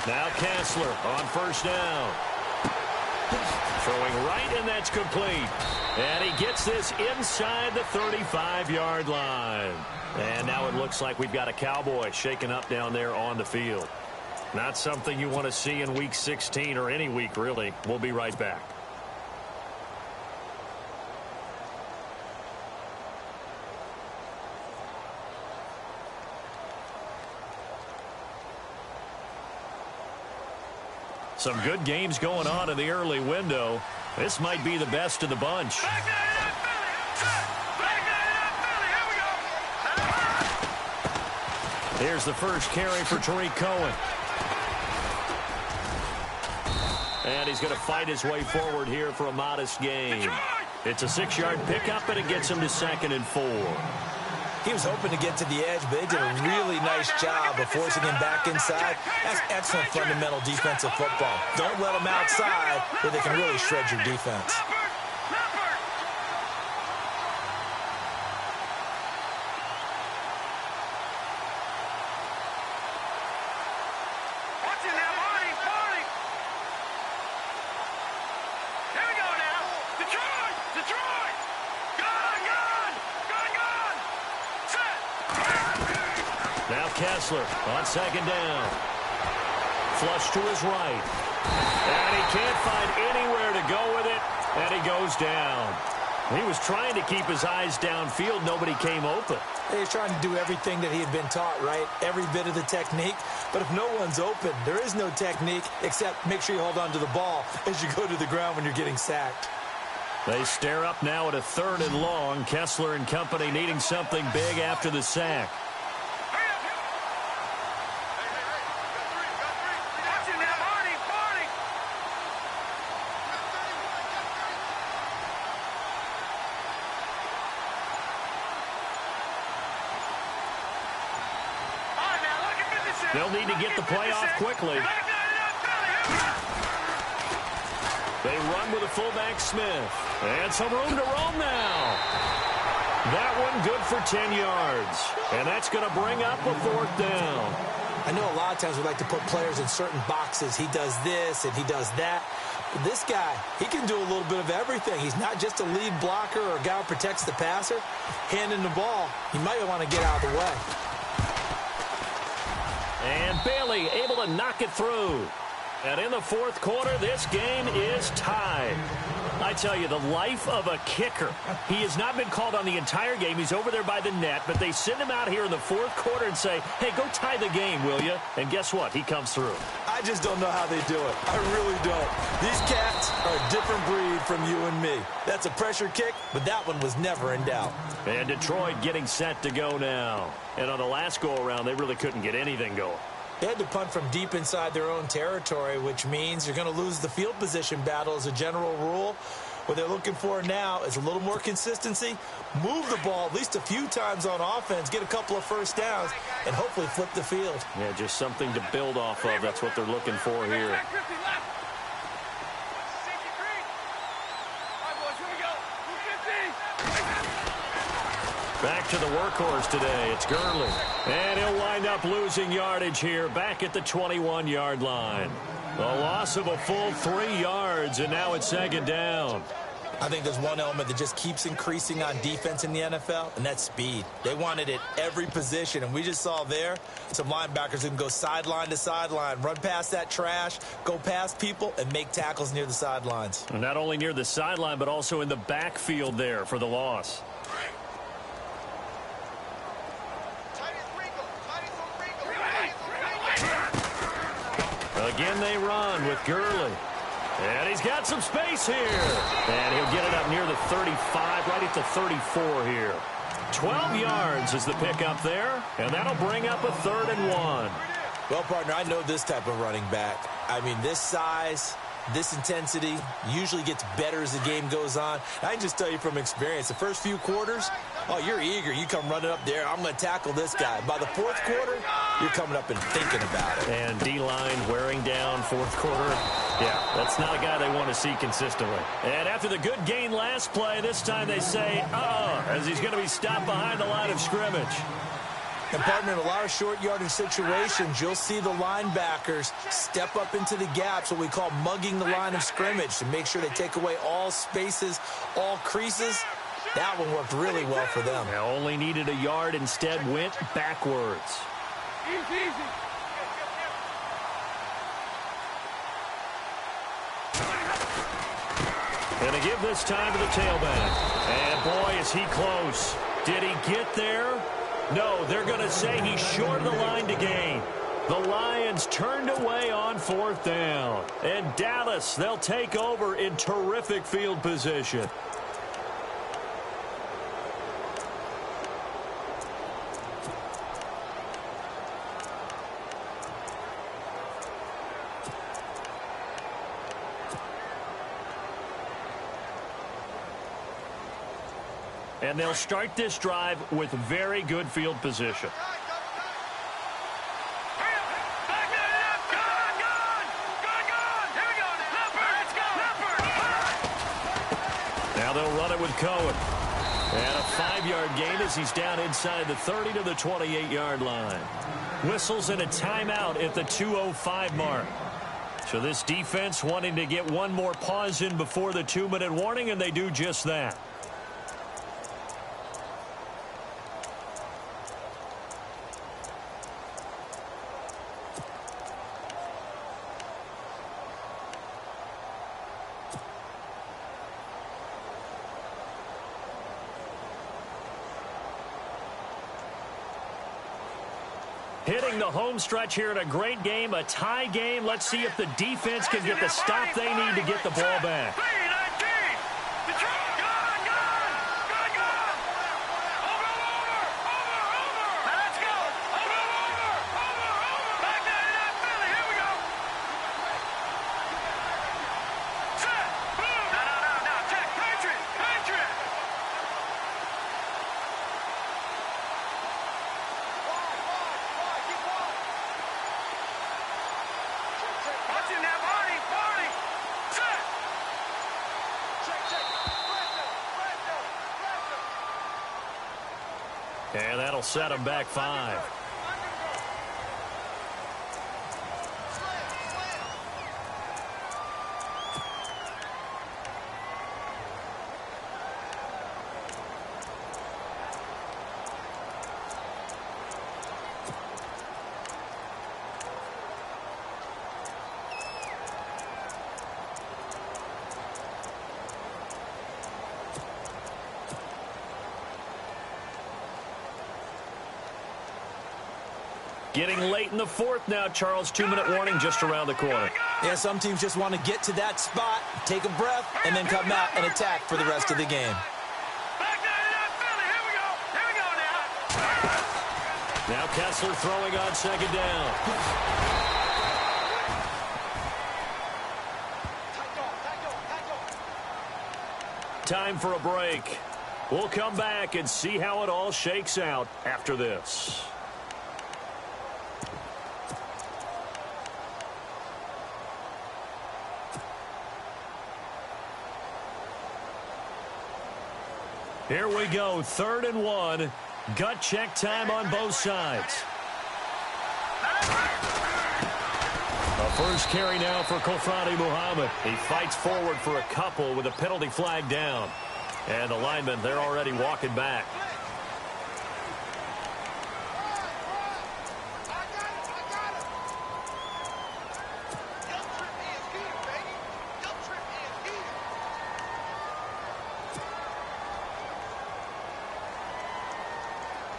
Now Kessler on first down. Throwing right, and that's complete. And he gets this inside the 35-yard line. And now it looks like we've got a Cowboy shaken up down there on the field. Not something you want to see in Week 16 or any week, really. We'll be right back. Some good games going on in the early window. This might be the best of the bunch. Here's the first carry for Tariq Cohen. And he's going to fight his way forward here for a modest gain. It's a 6-yard pickup, and it gets him to 2nd and 4. He was hoping to get to the edge, but they did a really nice job of forcing him back inside. That's excellent fundamental defensive football. Don't let him outside where they can really shred your defense. Now Kessler on 2nd down. Flush to his right. And he can't find anywhere to go with it. And he goes down. He was trying to keep his eyes downfield. Nobody came open. He was trying to do everything that he had been taught, right? Every bit of the technique. But if no one's open, there is no technique except make sure you hold on to the ball as you go to the ground when you're getting sacked. They stare up now at a 3rd and long. Kessler and company needing something big after the sack. They'll need to get the play off quickly. They run with a fullback Smith. And some room to roam now. That one good for 10 yards. And that's going to bring up a 4th down. I know a lot of times we like to put players in certain boxes. He does this and he does that. But this guy, he can do a little bit of everything. He's not just a lead blocker or a guy who protects the passer. Handing the ball, he might want to get out of the way. And Bailey able to knock it through. And in the 4th quarter, this game is tied. I tell you, the life of a kicker. He has not been called on the entire game. He's over there by the net, but they send him out here in the 4th quarter and say, hey, go tie the game, will you? And guess what? He comes through. I just don't know how they do it. I really don't. These cats are a different breed from you and me. That's a pressure kick, but that one was never in doubt. And Detroit getting set to go now. And on the last go-around, they really couldn't get anything going. They had to punt from deep inside their own territory, which means you're going to lose the field position battle as a general rule. What they're looking for now is a little more consistency, move the ball at least a few times on offense, get a couple of first downs, and hopefully flip the field. Yeah, just something to build off of. That's what they're looking for here. Back to the workhorse today. It's Gurley. And he'll wind up losing yardage here back at the 21-yard line. A loss of a full 3 yards, and now it's 2nd down. I think there's one element that just keeps increasing on defense in the NFL, and that's speed. They want it at every position, and we just saw there some linebackers who can go sideline to sideline, run past that trash, go past people, and make tackles near the sidelines. And not only near the sideline, but also in the backfield there for the loss. Again, they run with Gurley. And he's got some space here. And he'll get it up near the 35, right at the 34 here. 12 yards is the pickup there. And that'll bring up a 3rd and 1. Well, partner, I know this type of running back. I mean, this size, this intensity usually gets better as the game goes on. I can just tell you from experience, the first few quarters, oh, you're eager. You come running up there. I'm going to tackle this guy. By the 4th quarter, you're coming up and thinking about it. And D-line wearing down 4th quarter. Yeah, that's not a guy they want to see consistently. And after the good gain last play, this time they say, as he's going to be stopped behind the line of scrimmage. And, partner, in a lot of short yardage situations, you'll see the linebackers step up into the gaps, what we call mugging the line of scrimmage, to make sure they take away all spaces, all creases. That one worked really well for them. They only needed a yard, instead went backwards. Easy. Going to give this time to the tailback. And, boy, is he close. Did he get there? No, they're going to say he's short of the line to gain. The Lions Redskins turned away on 4th down. And Dallas, they'll take over in terrific field position. And they'll start this drive with very good field position. Now they'll run it with Cohen. And a 5-yard gain as he's down inside the 30 to the 28-yard line. Whistles and a timeout at the 2:05 mark. So this defense wanting to get one more pause in before the 2-minute warning, and they do just that. Hitting the home stretch here in a great game, a tie game. Let's see if the defense can get the stop they need to get the ball back. And that'll set him back 5. Getting late in the 4th now, Charles. 2-minute warning just around the corner. Yeah, some teams just want to get to that spot, take a breath, and then come out and attack for the rest of the game. Now Kessler throwing on 2nd down. Time for a break. We'll come back and see how it all shakes out after this. Here we go, 3rd and 1. Gut check time on both sides. A first carry now for Kofrani Muhammad. He fights forward for a couple with a penalty flag down. And the linemen, they're already walking back.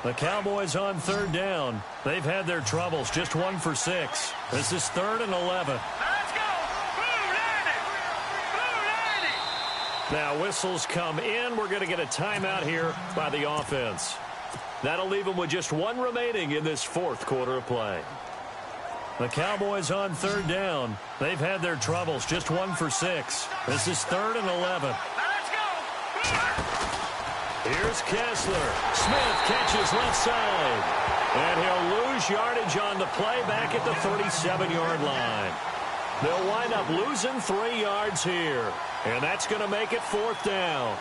The Cowboys on 3rd down. They've had their troubles, just 1 for 6. This is 3rd and 11. Let's go! Now whistles come in. We're going to get a timeout here by the offense. That'll leave them with just 1 remaining in this 4th quarter of play. The Cowboys on 3rd down. They've had their troubles, just 1 for 6. This is 3rd and 11. Let's go! Here's Kessler. Smith catches left side. And he'll lose yardage on the play back at the 37-yard line. They'll wind up losing 3 yards here. And that's going to make it 4th down.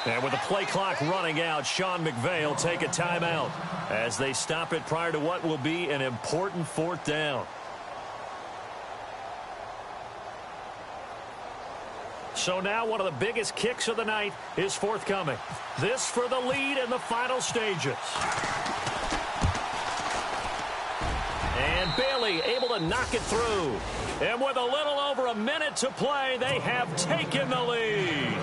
And with the play clock running out, Sean McVay will take a timeout as they stop it prior to what will be an important fourth down. So now one of the biggest kicks of the night is forthcoming. This for the lead in the final stages. And Bailey able to knock it through. And with a little over a minute to play, they have taken the lead.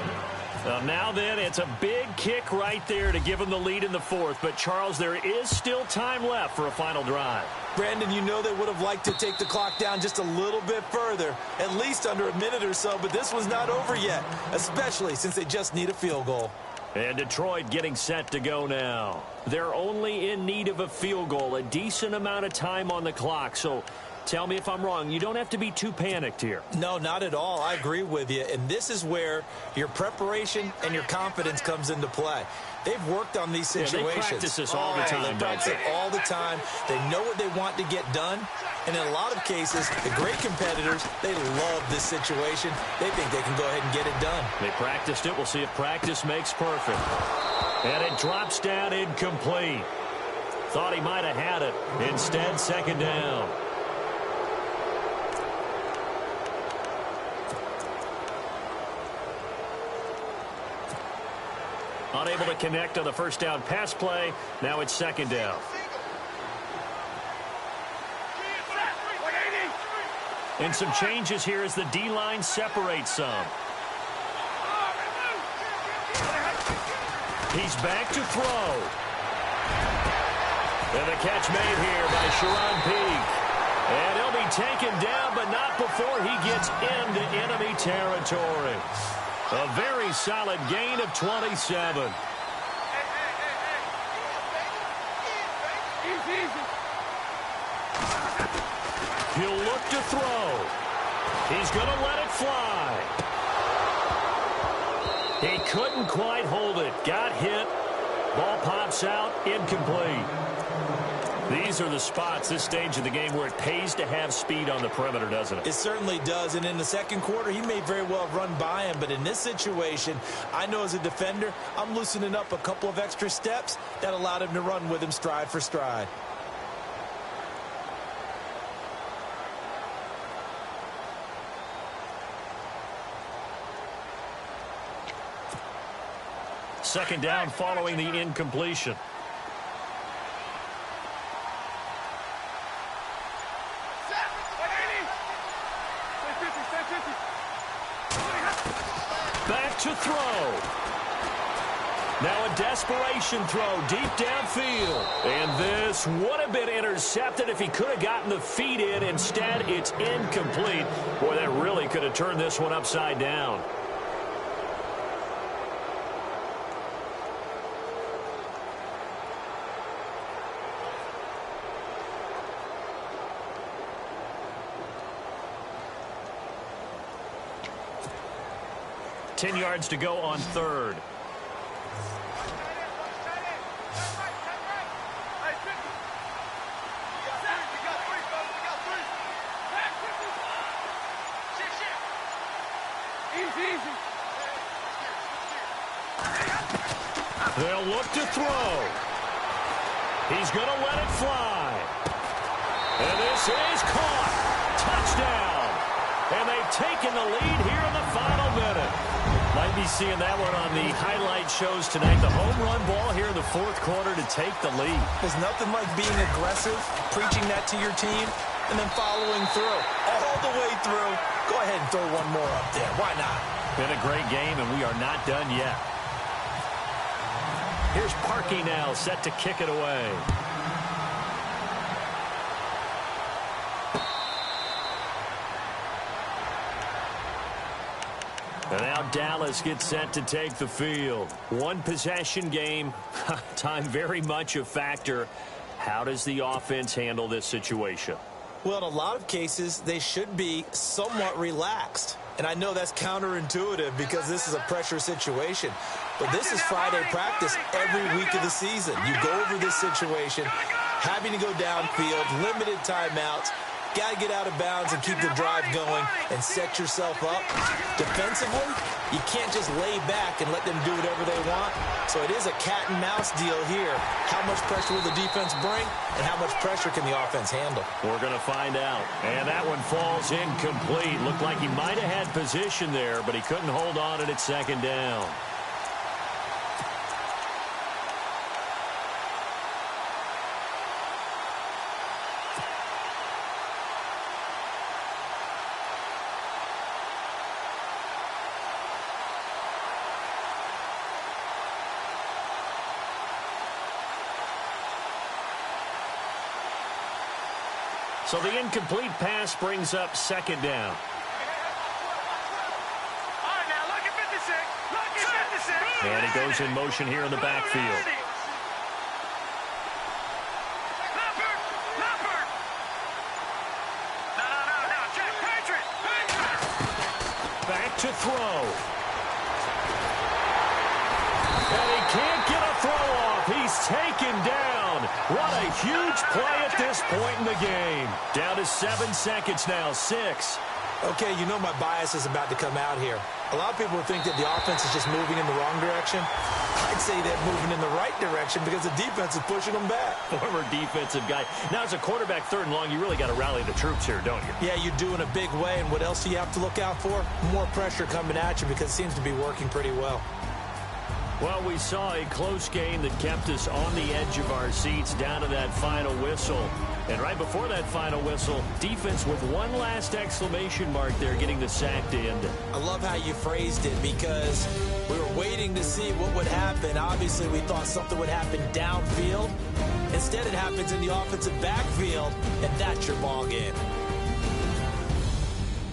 Now then, it's a big kick right there to give them the lead in the fourth. But, Charles, there is still time left for a final drive. Brandon, you know they would have liked to take the clock down just a little bit further, at least under a minute or so, but this one's not over yet, especially since they just need a field goal. And Detroit getting set to go now. They're only in need of a field goal, a decent amount of time on the clock. So tell me if I'm wrong. You don't have to be too panicked here. No, not at all. I agree with you. And this is where your preparation and your confidence comes into play. They've worked on these situations. They practice this all the time. They practice it all the time. They know what they want to get done. And in a lot of cases, the great competitors, they love this situation. They think they can go ahead and get it done. They practiced it. We'll see if practice makes perfect. And it drops down incomplete. Thought he might have had it. Instead, second down. Unable to connect on the first down pass play. Now it's second down. And some changes here as the D-line separates some. He's back to throw. And the catch made here by Sharon Peak. And he'll be taken down, but not before he gets into enemy territory. A very solid gain of 27. He'll look to throw. He's going to let it fly. He couldn't quite hold it. Got hit. Ball pops out. Incomplete. These are the spots, this stage of the game, where it pays to have speed on the perimeter, doesn't it? It certainly does. And in the second quarter, he may very well have run by him. But in this situation, I know as a defender, I'm loosening up a couple of extra steps that allowed him to run with him stride for stride. Second down following the incompletion. Back to throw. Now a desperation throw deep downfield. And this would have been intercepted if he could have gotten the feet in. Instead, it's incomplete. Boy, that really could have turned this one upside down. Ten yards to go on third. They'll look to throw. He's going to let it fly. And this is caught. Touchdown. And they've taken the lead here in the final minute. Might be seeing that one on the highlight shows tonight. The home run ball here in the fourth quarter to take the lead. There's nothing like being aggressive, preaching that to your team, and then following through. All the way through. Go ahead and throw one more up there. Why not? Been a great game, and we are not done yet. Here's Parkey now, set to kick it away. And now Dallas gets set to take the field. One possession game. Time very much a factor. How does the offense handle this situation? Well, in a lot of cases, they should be somewhat relaxed. And I know that's counterintuitive because this is a pressure situation. But this is Friday practice every week of the season. You go over this situation, having to go downfield, limited timeouts. Got to get out of bounds and keep the drive going and set yourself up. Defensively, You can't just lay back and let them do whatever they want. So it is a cat and mouse deal here. How much pressure will the defense bring, and how much pressure can the offense handle? We're going to find out. And that one falls incomplete. Looked like he might have had position there, but he couldn't hold on at second down. So the incomplete pass brings up second down. All right, now look at 56. Look at 56. And he goes in motion here in the backfield. Leopard. Leopard. No. Check. Patriot. Back to throw. And he can't get a throw off. He's taken down. What a huge play at this point in the game. Down to 7 seconds now. 6. Okay, you know my bias is about to come out here. A lot of people think that the offense is just moving in the wrong direction. I'd say they're moving in the right direction because the defense is pushing them back. Former defensive guy. Now, as a quarterback, 3rd and long, you really got to rally the troops here, don't you? Yeah, you do in a big way. And what else do you have to look out for? More pressure coming at you because it seems to be working pretty well. Well, we saw a close game that kept us on the edge of our seats down to that final whistle. And right before that final whistle, defense with one last exclamation mark there, getting the sack to end it. I love how you phrased it because we were waiting to see what would happen. Obviously, we thought something would happen downfield. Instead, it happens in the offensive backfield, and that's your ball game.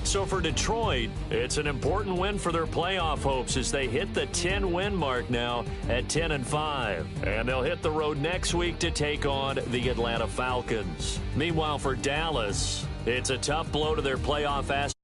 So for Detroit, it's an important win for their playoff hopes as they hit the 10-win mark now at 10-5. And they'll hit the road next week to take on the Atlanta Falcons. Meanwhile, for Dallas, it's a tough blow to their playoff aspirations.